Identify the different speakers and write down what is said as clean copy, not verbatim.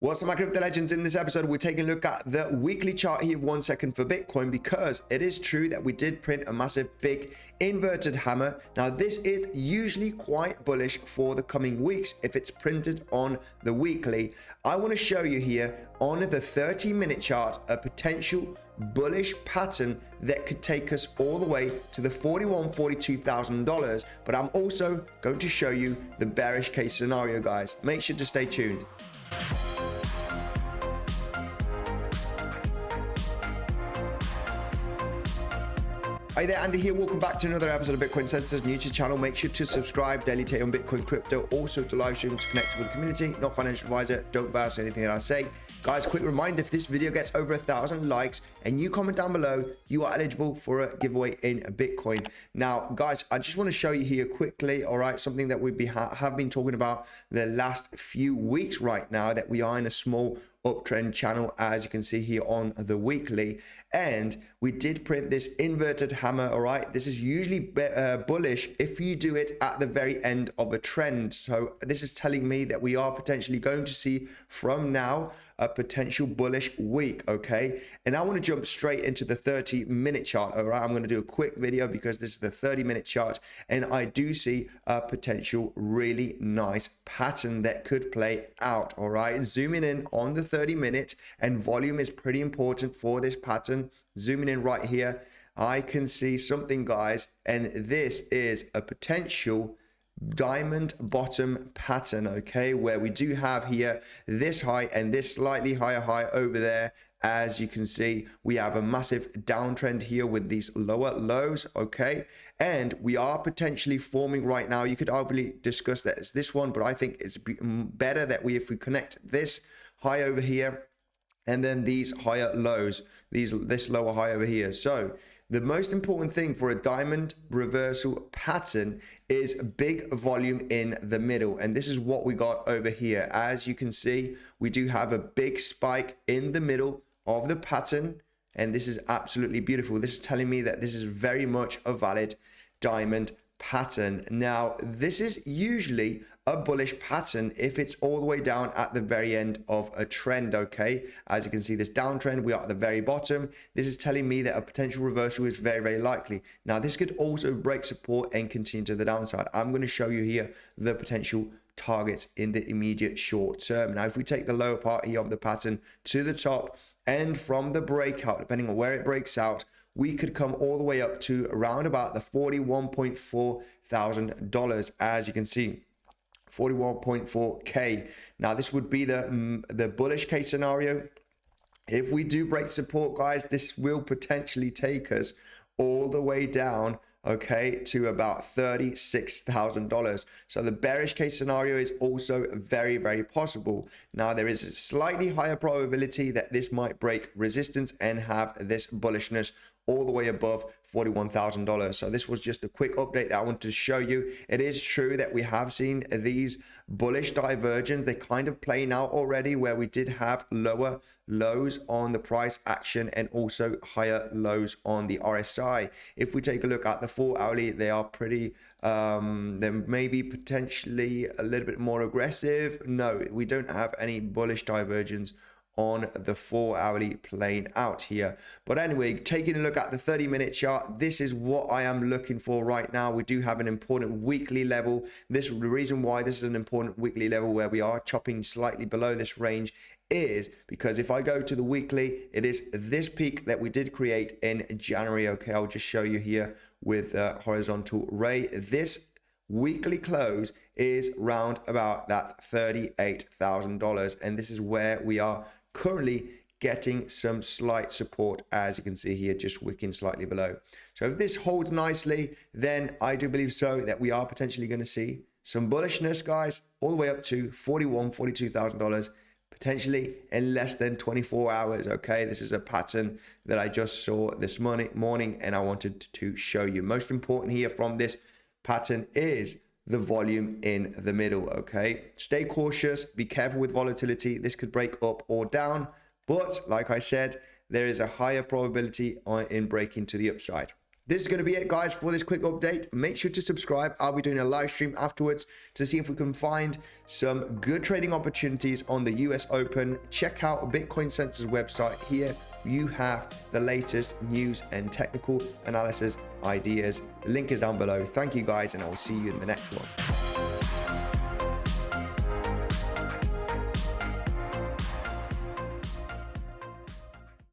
Speaker 1: What's up, my crypto legends? In this episode, we're taking a look at the weekly chart here, 1 second for Bitcoin, because it is true that we did print a massive big inverted hammer. Now, this is usually quite bullish for the coming weeks if it's printed on the weekly. I want to show you here on the 30-minute chart a potential bullish pattern that could take us all the way to the $42,000. But I'm also going to show you the bearish case scenario, guys. Make sure to stay tuned. Hi there, Andy here. Welcome back to another episode of Bitcoinsensus. New to the channel, make sure to subscribe. Daily take on Bitcoin, crypto, also to live streams, connect with the community. Not financial advisor, don't bias anything that I say. Guys, quick reminder, if this video gets over 1,000 likes and you comment down below, you are eligible for a giveaway in Bitcoin. Now, guys, I just want to show you here quickly, all right, something that we have been talking about the last few weeks right now, that we are in a small uptrend channel, as you can see here on the weekly, and we did print this inverted hammer. All right, this is usually bullish if you do it at the very end of a trend. So this is telling me that we are potentially going to see from now a potential bullish week. Okay, and I want to jump straight into the 30-minute chart. All right, I'm going to do a quick video because this is the 30-minute chart, and I do see a potential really nice pattern that could play out. All right, zooming in on the 30-minute, and volume is pretty important for this pattern. Zooming in right here, I can see something, guys, and this is a potential diamond bottom pattern, okay, where we do have here this high and this slightly higher high over there. As you can see, we have a massive downtrend here with these lower lows, okay, and we are potentially forming right now. You could arguably discuss that as this one, but I think it's better that if we connect this high over here and then these higher lows, this lower high over here. So the most important thing for a diamond reversal pattern is big volume in the middle, and this is what we got over here. As you can see, we do have a big spike in the middle of the pattern, and this is absolutely beautiful. This is telling me that this is very much a valid diamond pattern. Now, this is usually a bullish pattern if it's all the way down at the very end of a trend, okay? As you can see, this downtrend, we are at the very bottom. This is telling me that a potential reversal is very, very likely. Now, this could also break support and continue to the downside. I'm going to show you here the potential targets in the immediate short term. Now, if we take the lower part here of the pattern to the top, and from the breakout, depending on where it breaks out, we could come all the way up to around about the $41.4 thousand, as you can see, 41.4K. Now, this would be the bullish case scenario. If we do break support, guys, this will potentially take us all the way down, okay, to about $36,000. So the bearish case scenario is also very, very possible. Now, there is a slightly higher probability that this might break resistance and have this bullishness all the way above $41,000. So this was just a quick update that I wanted to show you. It is true that we have seen these bullish divergence. They're kind of playing out already, where we did have lower lows on the price action and also higher lows on the RSI. If we take a look at the 4 hourly, they are pretty, they may be potentially a little bit more aggressive. No, we don't have any bullish divergence on the 4 hourly playing out here. But anyway, taking a look at the 30-minute chart, this is what I am looking for right now. We do have an important weekly level. The reason why this is an important weekly level, where we are chopping slightly below this range, is because if I go to the weekly, it is this peak that we did create in January. Okay, I'll just show you here with the horizontal ray. This weekly close is round about that $38,000, and this is where we are currently getting some slight support, as you can see here, just wicking slightly below. So if this holds nicely, then I do believe so that we are potentially going to see some bullishness, guys, all the way up to $42,000 potentially in less than 24 hours. Okay, this is a pattern that I just saw this morning, and I wanted to show you. Most important here from this pattern is the volume in the middle. Okay, stay cautious, be careful with volatility. This could break up or down, but like I said, there is a higher probability in breaking to the upside. This is going to be it, guys, for this quick update. Make sure to subscribe. I'll be doing a live stream afterwards to see if we can find some good trading opportunities on the US Open. Check out Bitcoinsensus website. Here you have the latest news and technical analysis ideas. The link is down below. Thank you, guys, and I will see you in the next one.